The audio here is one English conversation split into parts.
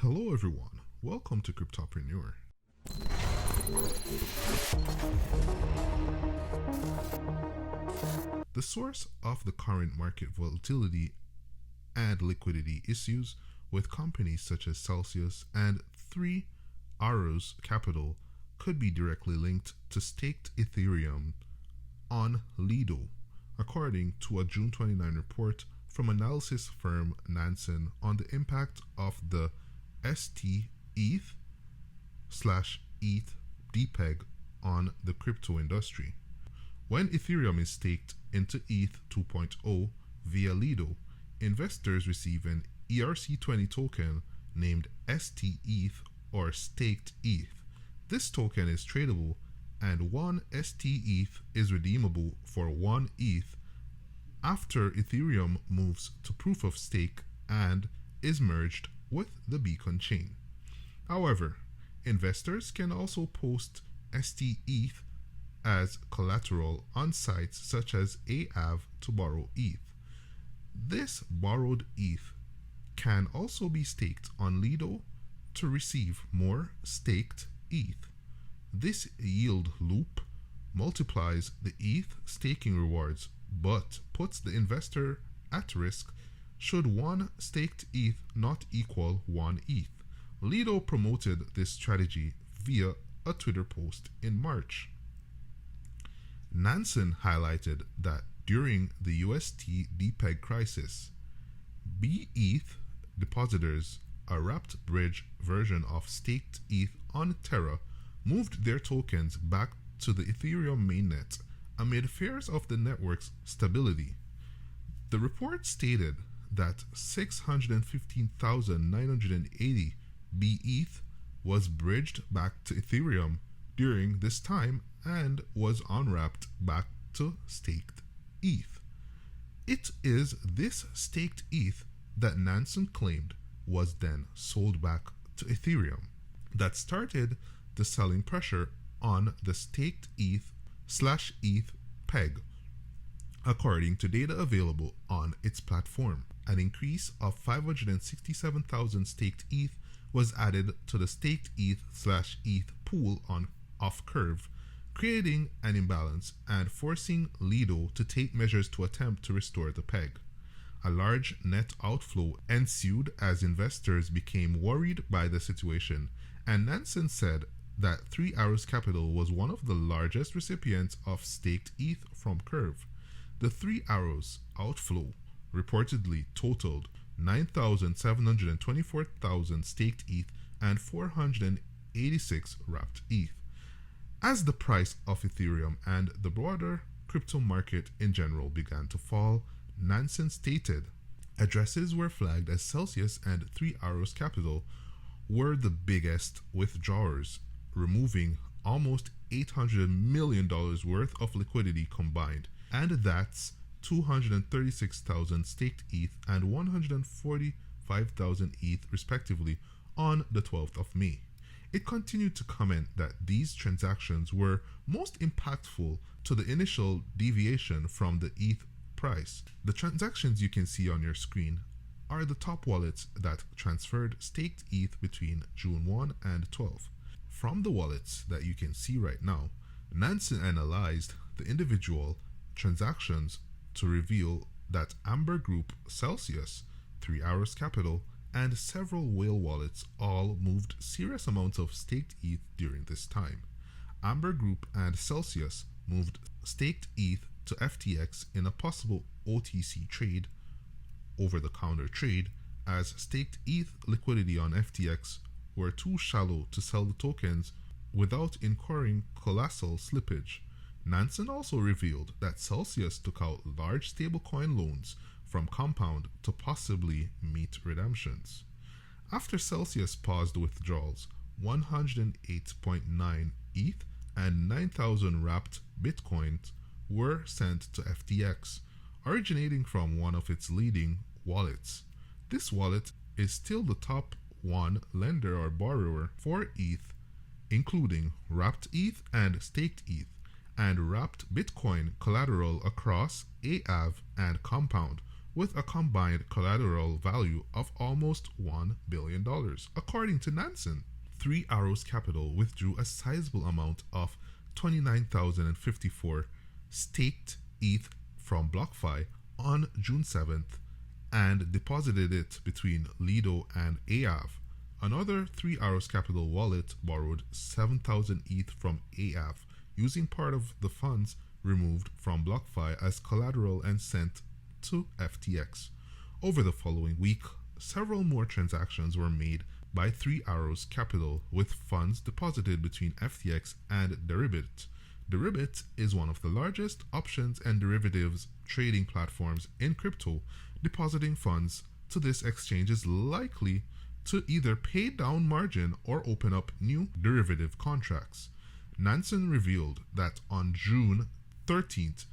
Hello everyone, welcome to Cryptopreneur. The source of the current market volatility and liquidity issues with companies such as Celcius and 3 Arrows Capital could be directly linked to staked Ethereum on Lido, according to a June 29 report from analysis firm Nansen on the impact of the stETH/ETH depeg on the crypto industry. When Ethereum is staked into ETH 2.0 via Lido, investors receive an ERC20 token named stETH or staked ETH. This token is tradable and 1 stETH is redeemable for 1 ETH after Ethereum moves to proof of stake and is merged with the Beacon chain. However, investors can also post stETH as collateral on sites such as Aave to borrow ETH. This borrowed ETH can also be staked on Lido to receive more staked ETH. This yield loop multiplies the ETH staking rewards but puts the investor at risk should 1 staked ETH not equal 1 ETH. Lido promoted this strategy via a Twitter post in March. Nansen highlighted that during the UST depeg crisis, bETH depositors, a wrapped bridge version of staked ETH on Terra, moved their tokens back to the Ethereum mainnet amid fears of the network's stability. The report stated that 615,980 bETH was bridged back to Ethereum during this time and was unwrapped back to staked ETH. It is this staked ETH that Nansen claimed was then sold back to Ethereum that started the selling pressure on the staked ETH/ETH peg. According to data available on its platform, an increase of 567,000 staked ETH was added to the staked ETH/ETH pool off curve, creating an imbalance and forcing Lido to take measures to attempt to restore the peg. A large net outflow ensued as investors became worried by the situation, and Nansen said that 3 Arrows Capital was one of the largest recipients of staked ETH from Curve. The 3 Arrows outflow reportedly totaled 9,724,000 staked ETH and 486 wrapped ETH. As the price of Ethereum and the broader crypto market in general began to fall, Nansen stated addresses were flagged as Celcius and 3 Arrows Capital were the biggest withdrawers, removing almost $800 million worth of liquidity combined, and that's 236,000 staked ETH and 145,000 ETH respectively on the 12th of May. It continued to comment that these transactions were most impactful to the initial deviation from the ETH price. The transactions you can see on your screen are the top wallets that transferred staked ETH between June 1 and 12. From the wallets that you can see right now, Nansen analyzed the individual transactions to reveal that Amber Group, Celcius, 3 Arrows Capital, and several whale wallets all moved serious amounts of staked ETH during this time. Amber Group and Celcius moved staked ETH to FTX in a possible OTC trade, over-the-counter trade, as staked ETH liquidity on FTX were too shallow to sell the tokens without incurring colossal slippage. Nansen also revealed that Celcius took out large stablecoin loans from Compound to possibly meet redemptions. After Celcius paused withdrawals, 108.9 ETH and 9,000 wrapped Bitcoins were sent to FTX, originating from one of its leading wallets. This wallet is still the top one lender or borrower for ETH, including wrapped ETH and staked ETH, and wrapped Bitcoin collateral across Aave and Compound, with a combined collateral value of almost $1 billion, according to Nansen. Three Arrows Capital withdrew a sizable amount of 29,054 staked ETH from BlockFi on June 7th and deposited it between Lido and AAV. Another Three Arrows Capital wallet borrowed 7,000 ETH from AAV, using part of the funds removed from BlockFi as collateral and sent to FTX. Over the following week, several more transactions were made by Three Arrows Capital with funds deposited between FTX and Deribit. Deribit is one of the largest options and derivatives trading platforms in crypto. Depositing funds to this exchange is likely to either pay down margin or open up new derivative contracts. Nansen revealed that on June 13th,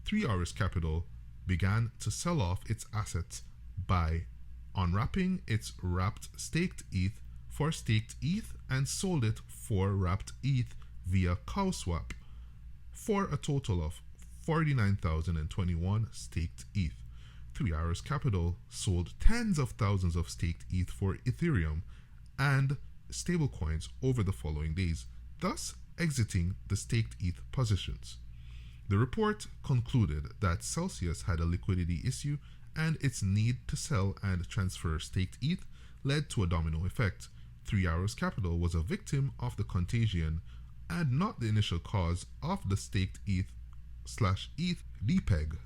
Three Arrows Capital began to sell off its assets by unwrapping its wrapped staked ETH for staked ETH and sold it for wrapped ETH via CowSwap for a total of 49,021 staked ETH. Three Arrows Capital sold tens of thousands of staked ETH for Ethereum and stablecoins over the following days, thus exiting the staked ETH positions. The report concluded that Celcius had a liquidity issue and its need to sell and transfer staked ETH led to a domino effect. Three Arrows Capital was a victim of the contagion and not the initial cause of the staked ETH/ETH depeg.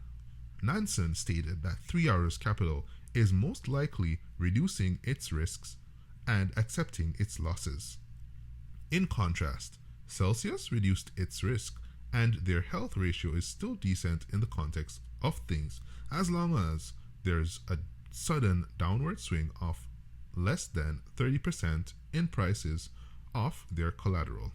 Nansen stated that Three Arrows Capital is most likely reducing its risks and accepting its losses. In contrast, Celcius reduced its risk and their health ratio is still decent in the context of things as long as there's a sudden downward swing of less than 30% in prices of their collateral.